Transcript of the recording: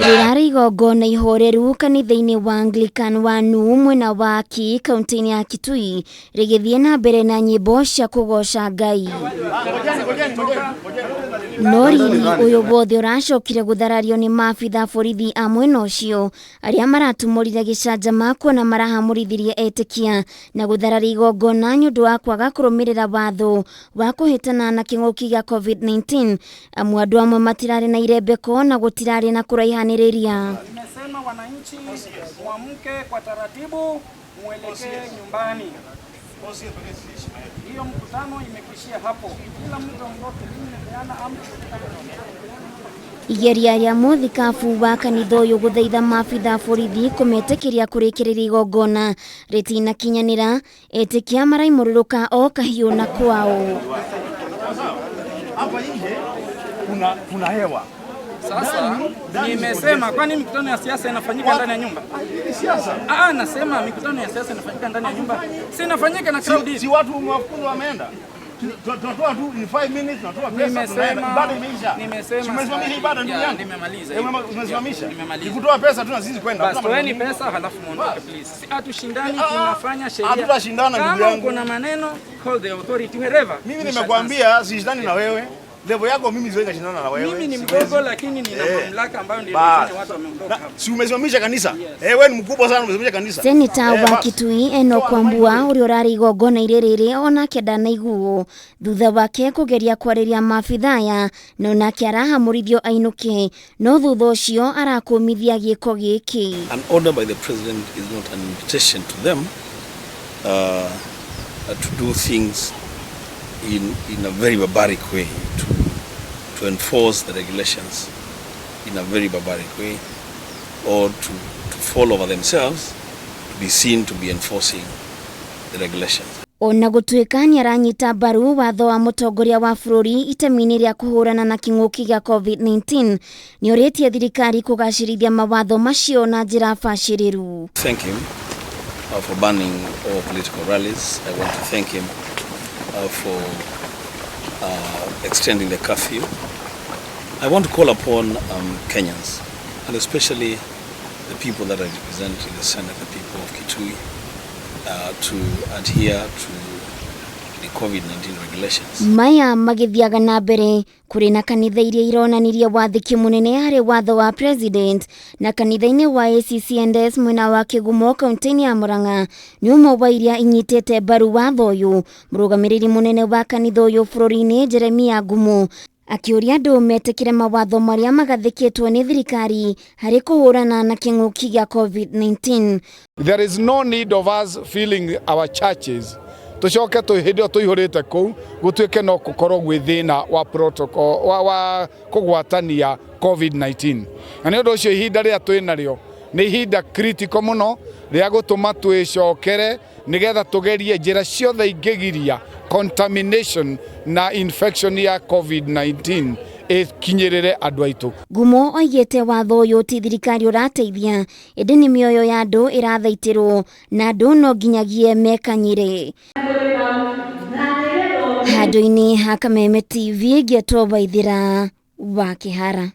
Rirari igongona ihoreru kanitha-ini wa Anglican wa Nuu mwena wa Ki kaunti-ini ya Kitui rigithie na mbere na nyimbo cia kugoca Ngai. No riri uyu wothe uracokire gutharario ni maabitha borithi a mwena ucio aria maratumurire gicanjama kuona marahamurithirie etikia na guthararia igongona ni undu wa kwaga kurumirira watho wa kuhitana na king'uki gia COVID-19. Andu amwe matirari na irembeko na gutirari na kuraihaniriria. Nimesema wananchi muamke kwa taratibu, muelekee nyumbani. Hiyo mkutano imekishia hapo. Kila mtu ondoke, mimi napeana amri. Igeria ria muthikabu wa kanitha uyu guthaitha maabitha borithi kumetikiria kurikiriria igongona ritina kinyanira etikia maraimuriruka o kahiu na kwao. Hapa nje kuna hewa. Sasa nimesema kwani mikutano ya siasa inafanyika ndani ya nyumba? Siasa. Nasema mikutano ya siasa inafanyika ndani ya nyumba. Si inafanyika na crowd. Si watu wafukuzo wameenda. Tunatoa tu in 5 minutes tunatoa pesa tunaenda. Ibada imeisha. Nimesema. Tumesimamisha ibada ndugu yangu. Nimemaliza. Tumesimamisha. Nikutoa pesa tu na sisi kwenda. Basi toeni pesa halafu muondoke please. Si hatushindani, tunafanya sheria. Hatutashindana ndugu yangu. Kama kuna maneno call the authority wherever. Mimi nimekuambia sishindani na wewe. Level yako mimi siwezi kushindana na wewe. Mimi ni mdogo lakini nina mamlaka ambayo ndio inafanya watu wameondoka. Si umesimamisha kanisa? Wewe ni mkubwa sana, umesimamisha kanisa. Seneta wa Kitui Enoch Wambua uri urari igongona irerere onake ndanaiguo thutha wake kugeria kwariria maabithaya no nake arahamurithio ainuke no thutha ucio arakumithia giiko giki. An order by the president is not an invitation to them to do things in a very barbaric way, to enforce the regulations in a very barbaric way, or to fall over themselves to be seen to be enforcing the regulations. Ona gutuika ni aranyita mbaru watho wa mutongoria wa bururi itemi-ini ria kuhurana na king'uki gia COVID-19 ni uritie thirikari kugacirithia mawatho macio na njira baciriru. Thank him for banning all political rallies. I want to thank him for extending the curfew. I want to call upon Kenyans, and especially the people that I represent in the Senate, the people of Kitui, to adhere to the COVID-19 regulations. Maya magithiaga na mbere kuri na kanitha iria ironanirie wathiki munene hari watho wa president na kanitha-ini wa ACCNDS mwena wa Kigumo kaunti-ini ya Murang'a ni umwe wa iria inyitete mbaru watho uyu. Murugamiriri munene wa kanitha uyu bururi-ini Jeremia Ngumu akiuria andu metikire mawatho maria magathikitwo ni thirikari hari kuhurana na king'uki gia COVID-19. There is no need of us filling our churches tucoke tuhinde tuihurite ku gutuike no gukorwo gwi thina wa protocol wa kugwatania COVID-19. Na ni undu ucio ihinda ria twinario ni ihinda critical muno ria gutuma twicokere nigetha tugerie njira ciothe ingigiria contamination na infection ya COVID-19 kinyirire andu aitu. Ngumo oigite watho uyu ti thirikari urateithia indi ni mioyo ya andu irathaitirwo na andu no nginyagie mekanyire. Handu-ini ha Kameme TV Getwo Waithira wa Kihara.